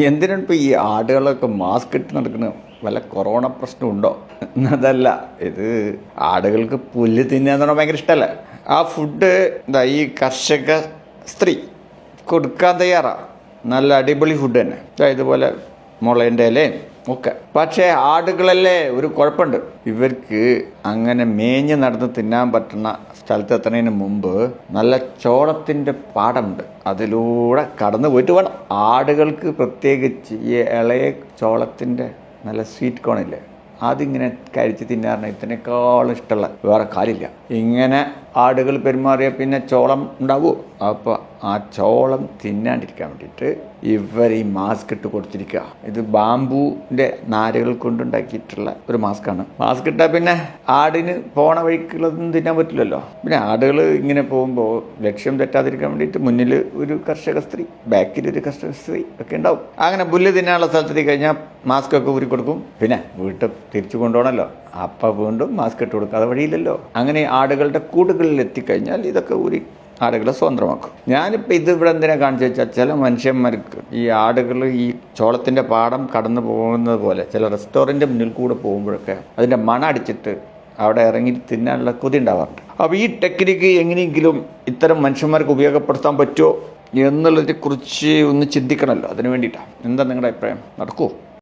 എന്തിനാണ് ഇപ്പോൾ ഈ ആടുകളൊക്കെ മാസ്ക് ഇട്ട് നടക്കുന്നത്? വല്ല കൊറോണ പ്രശ്നമുണ്ടോ എന്നതല്ല, ഇത് ആടുകൾക്ക് പുല്ല് തിന്നാന്ന് പറഞ്ഞാൽ ഭയങ്കര ഇഷ്ടമല്ലേ. ആ ഫുഡ് ഈ കർഷക സ്ത്രീ കൊടുക്കാൻ തയ്യാറാണ്. നല്ല അടിപൊളി ഫുഡ് തന്നെ, ഇതുപോലെ മുളേൻ്റെ ഇലയും ഒക്കെ. പക്ഷേ ആടുകളല്ലേ ഒരു കുഴപ്പമുണ്ട്, ഇവർക്ക് അങ്ങനെ മേഞ്ഞ് നടന്ന് തിന്നാൻ പറ്റുന്ന സ്ഥലത്ത് എത്തുന്നതിന് മുമ്പ് നല്ല ചോളത്തിൻ്റെ പാടമുണ്ട്, അതിലൂടെ കടന്നു പോയിട്ട് വേണം. ആടുകൾക്ക് പ്രത്യേകിച്ച് ഈ ഇളയ ചോളത്തിൻ്റെ നല്ല സ്വീറ്റ് കോണില്ലേ, അതിങ്ങനെ കഴിച്ച് തിന്നാറിന് ഇതിനേക്കാളും ഇഷ്ടമുള്ള വേറെ കാര്യമില്ല. ഇങ്ങനെ ആടുകൾ പെരുമാറിയ പിന്നെ ചോളം ഉണ്ടാവുമോ? അപ്പോൾ ആ ചോളം തിന്നാണ്ടിരിക്കാൻ വേണ്ടിയിട്ട് ഇവർ ഈ മാസ്ക് ഇട്ട് കൊടുത്തിരിക്കുക. ഇത് ബാംബൂൻ്റെ നാരുകൾ കൊണ്ടുണ്ടാക്കിയിട്ടുള്ള ഒരു മാസ്കാണ്. മാസ്ക് ഇട്ടാൽ പിന്നെ ആടിന് പോണ വഴിക്കുള്ളതൊന്നും തിന്നാൻ പറ്റില്ലല്ലോ. പിന്നെ ആടുകൾ ഇങ്ങനെ പോകുമ്പോൾ ലക്ഷ്യം തെറ്റാതിരിക്കാൻ വേണ്ടിയിട്ട് മുന്നിൽ ഒരു കർഷക സ്ത്രീ, ബാക്കിൽ ഒരു കർഷക സ്ത്രീ ഒക്കെ ഉണ്ടാവും. അങ്ങനെ പുല്ല് തിന്നാനുള്ള സ്ഥലത്തെത്തി കഴിഞ്ഞാൽ മാസ്ക് ഒക്കെ ഊരി കൊടുക്കും. പിന്നെ വീട്ടിൽ തിരിച്ചു കൊണ്ടുപോകണമല്ലോ, അപ്പം വീണ്ടും മാസ്ക് ഇട്ട് കൊടുക്കാതെ വഴിയില്ലല്ലോ. അങ്ങനെ ആടുകളുടെ കൂടുകളിൽ എത്തിക്കഴിഞ്ഞാൽ ഇതൊക്കെ ഊരി ആടുകളെ സ്വതന്ത്രമാക്കും. ഞാനിപ്പോൾ ഇത് ഇവിടെ എന്തിനാ കാണിച്ചു വെച്ചാൽ, ചില മനുഷ്യന്മാർക്ക് ഈ ആടുകൾ ഈ ചോളത്തിൻ്റെ പാടം കടന്നു പോകുന്നത് പോലെ ചില റെസ്റ്റോറൻറ്റ് മുന്നിൽ കൂടെ പോകുമ്പോഴൊക്കെ അതിൻ്റെ മണം അടിച്ചിട്ട് അവിടെ ഇറങ്ങി തിന്നാനുള്ള കൊതി ഉണ്ടാവാറുണ്ട്. അപ്പോൾ ഈ ടെക്നിക്ക് എങ്ങനെയെങ്കിലും ഇത്തരം മനുഷ്യന്മാർക്ക് ഉപയോഗപ്പെടുത്താൻ പറ്റുമോ എന്നുള്ളതിനെക്കുറിച്ച് ഒന്ന് ചിന്തിക്കണമല്ലോ. അതിന് വേണ്ടിയിട്ടാണ്. എന്താ നിങ്ങളുടെ അഭിപ്രായം? നടക്കുമോ?